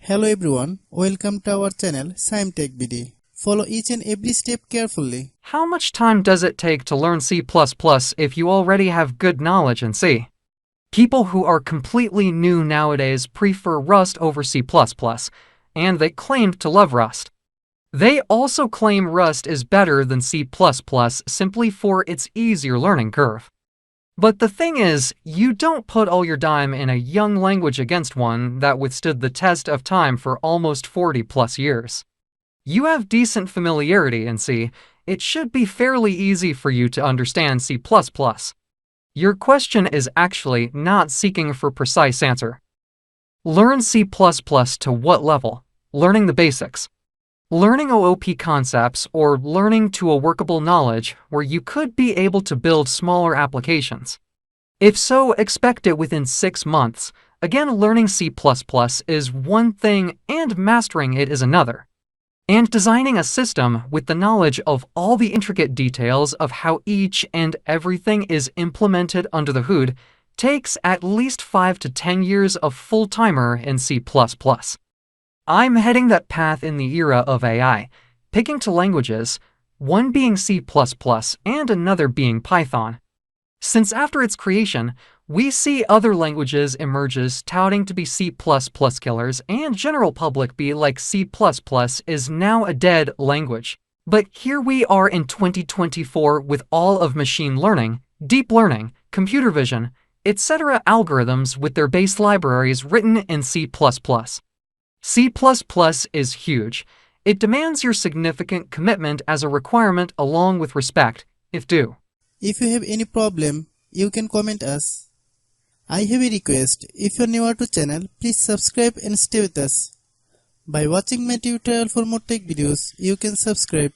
Hello everyone, welcome to our channel Shaem Tech BD. Follow each and every step carefully. How much time does it take to learn C++ if you already have good knowledge in C? People who are completely new nowadays prefer Rust over C++, and they claim to love Rust. They also claim Rust is better than C++ simply for its easier learning curve. But the thing is, you don't put all your dime in a young language against one that withstood the test of time for almost 40+ years. You have decent familiarity in C. It should be fairly easy for you to understand C++. Your question is actually not seeking for precise answer. Learn C++ to what level? Learning the basics. Learning OOP concepts or learning to a workable knowledge where you could be able to build smaller applications. If so, expect it within 6 months. Again, learning C++ is one thing and mastering it is another. And designing a system with the knowledge of all the intricate details of how each and everything is implemented under the hood takes at least 5 to 10 years of full-timer in C++. I'm heading that path in the era of AI, picking two languages, one being C++ and another being Python. Since after its creation, we see other languages emerges touting to be C++ killers and general public be like C++ is now a dead language. But here we are in 2024 with all of machine learning, deep learning, computer vision, etc. algorithms with their base libraries written in C++. C++ is huge. It demands your significant commitment as a requirement along with respect, if due. If you have any problem, you can comment us. I have a request. If you are newer to channel, please subscribe and stay with us. By watching my tutorial for more tech videos, you can subscribe.